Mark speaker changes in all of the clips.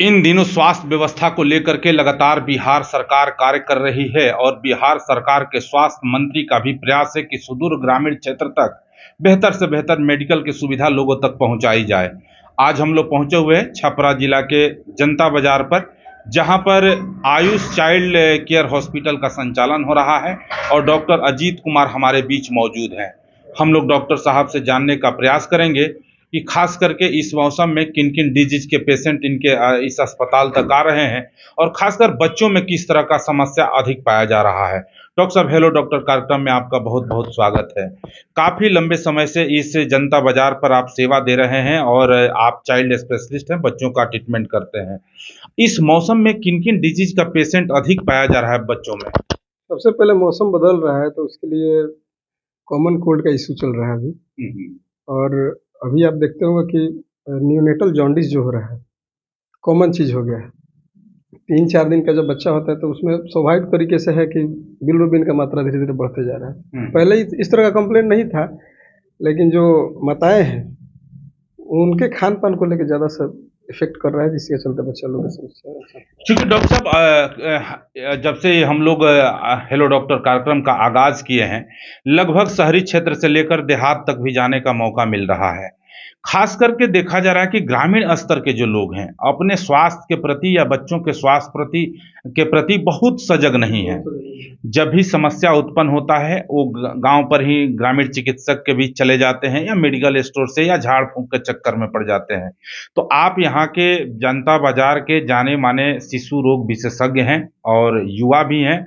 Speaker 1: इन दिनों स्वास्थ्य व्यवस्था को लेकर के लगातार बिहार सरकार कार्य कर रही है और बिहार सरकार के स्वास्थ्य मंत्री का भी प्रयास है कि सुदूर ग्रामीण क्षेत्र तक बेहतर से बेहतर मेडिकल की सुविधा लोगों तक पहुंचाई जाए। आज हम लोग पहुंचे हुए हैं छपरा जिला के जनता बाजार पर, जहां पर आयुष चाइल्ड केयर हॉस्पिटल का संचालन हो रहा है और डॉक्टर अजीत कुमार हमारे बीच मौजूद हैं। हम लोग डॉक्टर साहब से जानने का प्रयास करेंगे कि खास करके इस मौसम में किन किन डिजीज के पेशेंट इनके इस अस्पताल तक आ रहे हैं और खासकर बच्चों में किस तरह का समस्या अधिक पाया जा रहा है। डॉक्टर साहब, हेलो डॉक्टर कार्यक्रम में आपका बहुत बहुत स्वागत है। काफी लंबे समय से इस जनता बाजार पर आप सेवा दे रहे हैं और आप चाइल्ड स्पेशलिस्ट हैं, बच्चों का ट्रीटमेंट करते हैं। इस मौसम में किन किन डिजीज का पेशेंट अधिक पाया जा रहा है बच्चों में?
Speaker 2: सबसे पहले मौसम बदल रहा है तो उसके लिए कॉमन कोल्ड का इशू चल रहा है अभी। और अभी आप देखते होंगे कि न्यूनेटल जॉन्डिस जो हो रहा है कॉमन चीज़ हो गया है। 3-4 दिन का जब बच्चा होता है तो उसमें स्वाभाविक तरीके से है कि बिलिरुबिन का मात्रा धीरे धीरे बढ़ते जा रहा है। पहले इस तरह का कंप्लेंट नहीं था, लेकिन जो माताएं हैं उनके खान पान को लेकर ज़्यादा सब इफेक्ट कर रहा है, जिसके चलते बच्चा लोग की समस्या।
Speaker 1: चूंकि डॉक्टर साहब जब से हम लोग हेलो डॉक्टर कार्यक्रम का आगाज किए हैं, लगभग शहरी क्षेत्र से लेकर देहात तक भी जाने का मौका मिल रहा है। खास करके देखा जा रहा है कि ग्रामीण स्तर के जो लोग हैं अपने स्वास्थ्य के प्रति या बच्चों के स्वास्थ्य के प्रति बहुत सजग नहीं है। जब भी समस्या उत्पन्न होता है वो गांव पर ही ग्रामीण चिकित्सक के बीच चले जाते हैं या मेडिकल स्टोर से या झाड़ फूंक के चक्कर में पड़ जाते हैं। तो आप यहाँ के जनता बाजार के जाने माने शिशु रोग विशेषज्ञ हैं और युवा भी हैं,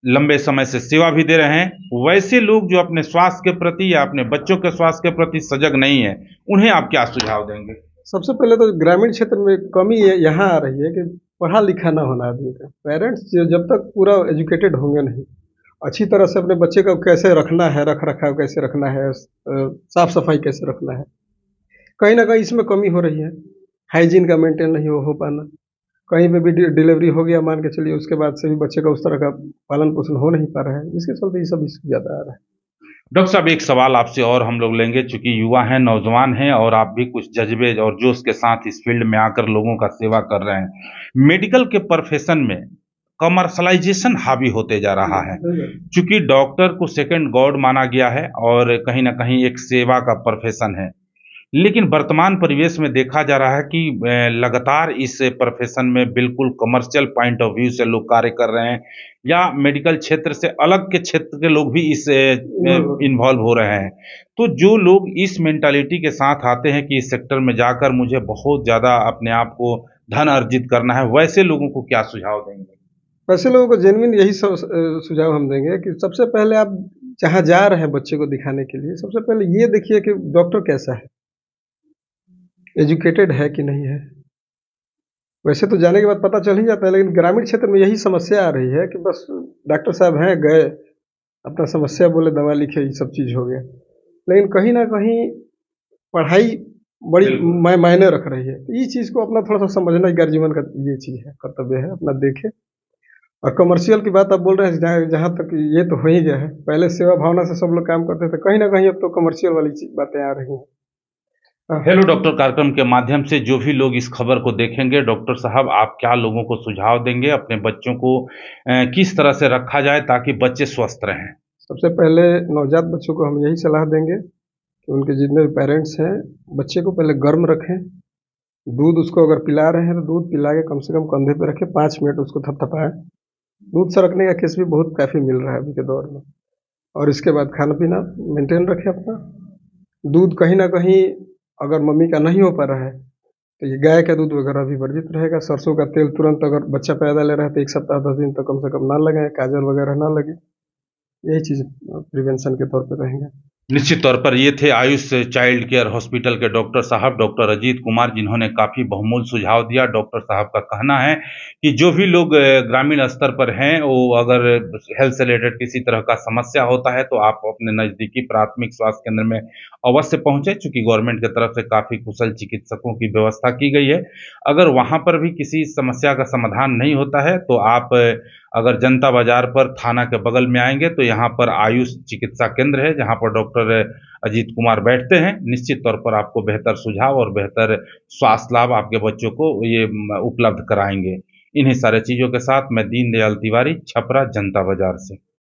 Speaker 1: लंबे समय से सेवा भी दे रहे हैं। वैसे लोग जो अपने स्वास्थ्य के प्रति या अपने बच्चों के स्वास्थ्य के प्रति सजग नहीं है, उन्हें आप क्या सुझाव देंगे?
Speaker 2: सबसे पहले तो ग्रामीण क्षेत्र में कमी यहाँ आ रही है कि पढ़ा लिखा ना होना आदमी का। पेरेंट्स जब तक पूरा एजुकेटेड होंगे नहीं, अच्छी तरह से अपने बच्चे का कैसे रखना है, रख रखाव कैसे रखना है, साफ सफाई कैसे रखना है, कहीं ना कहीं इसमें कमी हो रही है। हाइजीन का मेंटेन नहीं हो पाना, कहीं पे भी डिलीवरी हो गया मान के चलिए, उसके बाद से भी बच्चे का उस तरह का पालन पोषण हो नहीं पा रहा है, जिसके चलते ये सब इशू ज़्यादा आ रहा है।
Speaker 1: डॉक्टर साहब, एक सवाल आपसे और हम लोग लेंगे, चूंकि युवा हैं, नौजवान हैं और आप भी कुछ जज्बे और जोश के साथ इस फील्ड में आकर लोगों का सेवा कर रहे हैं। मेडिकल के प्रोफेशन में कमर्शलाइजेशन हावी होते जा रहा है, चूंकि डॉक्टर को सेकंड गॉड माना गया है और कहीं ना कहीं एक सेवा का प्रोफेशन है। लेकिन वर्तमान परिवेश में देखा जा रहा है कि लगातार इस प्रोफेशन में बिल्कुल कमर्शियल पॉइंट ऑफ व्यू से लोग कार्य कर रहे हैं या मेडिकल क्षेत्र से अलग के क्षेत्र के लोग भी इस इन्वॉल्व हो रहे हैं। तो जो लोग इस मेंटालिटी के साथ आते हैं कि इस सेक्टर में जाकर मुझे बहुत ज़्यादा अपने आप को धन अर्जित करना है, वैसे लोगों को क्या सुझाव देंगे?
Speaker 2: वैसे लोगों को जेन्युइन यही सुझाव हम देंगे कि सबसे पहले आप जहाँ जा रहे हैं बच्चे को दिखाने के लिए, सबसे पहले ये देखिए कि डॉक्टर कैसा है, एजुकेटेड है कि नहीं है। वैसे तो जाने के बाद पता चल ही जाता है, लेकिन ग्रामीण क्षेत्र में यही समस्या आ रही है कि बस डॉक्टर साहब हैं, गए अपना समस्या बोले, दवा लिखे, ये सब चीज़ हो गया। लेकिन कहीं ना कहीं पढ़ाई बड़ी मायने रख रही है। तो ये चीज़ को अपना थोड़ा सा समझना ही जीवन का ये चीज़ है, कर्तव्य है, अपना देखे। और कमर्शियल की बात आप बोल रहे हैं, जहाँ तक ये तो हो ही गया है। पहले सेवा भावना से सब लोग काम करते थे, कहीं ना कहीं अब तो कमर्शियल वाली बातें आ रही हैं।
Speaker 1: हेलो डॉक्टर कार्यक्रम के माध्यम से जो भी लोग इस खबर को देखेंगे, डॉक्टर साहब आप क्या लोगों को सुझाव देंगे? अपने बच्चों को किस तरह से रखा जाए ताकि बच्चे स्वस्थ रहें?
Speaker 2: सबसे पहले नवजात बच्चों को हम यही सलाह देंगे कि उनके जितने भी पेरेंट्स हैं, बच्चे को पहले गर्म रखें। दूध उसको अगर पिला रहे हैं तो दूध पिला के कम से कम कंधे पे रखें, 5 मिनट उसको थपथपाएं। दूध सरकने का केस भी बहुत काफ़ी मिल रहा है अभी के दौर में। और इसके बाद खाना पीना मेंटेन रखें अपना। दूध कहीं ना कहीं अगर मम्मी का नहीं हो पा रहा है तो ये गाय का दूध वगैरह भी वर्जित रहेगा। सरसों का तेल तुरंत अगर बच्चा पैदा ले रहा है तो 1 सप्ताह 10 दिन तक कम से कम ना लगाएं, काजल वगैरह ना लगे। यही चीज़ प्रिवेंशन के तौर पर रहेंगे।
Speaker 1: निश्चित तौर पर ये थे आयुष चाइल्ड केयर हॉस्पिटल के डॉक्टर साहब, डॉक्टर अजीत कुमार, जिन्होंने काफ़ी बहुमूल्य सुझाव दिया। डॉक्टर साहब का कहना है कि जो भी लोग ग्रामीण स्तर पर हैं, वो अगर हेल्थ से रिलेटेड किसी तरह का समस्या होता है तो आप अपने नज़दीकी प्राथमिक स्वास्थ्य केंद्र में अवश्य पहुँचें, चूँकि गवर्नमेंट की तरफ से काफ़ी कुशल चिकित्सकों की व्यवस्था की गई है। अगर वहाँ पर भी किसी समस्या का समाधान नहीं होता है तो आप अगर जनता बाजार पर थाना के बगल में आएंगे तो यहाँ पर आयुष चिकित्सा केंद्र है, जहाँ पर डॉक्टर अजीत कुमार बैठते हैं। निश्चित तौर पर आपको बेहतर सुझाव और बेहतर स्वास्थ्य लाभ आपके बच्चों को ये उपलब्ध कराएंगे। इन्हीं सारे चीजों के साथ मैं दीनदयाल तिवारी, छपरा जनता बाजार से।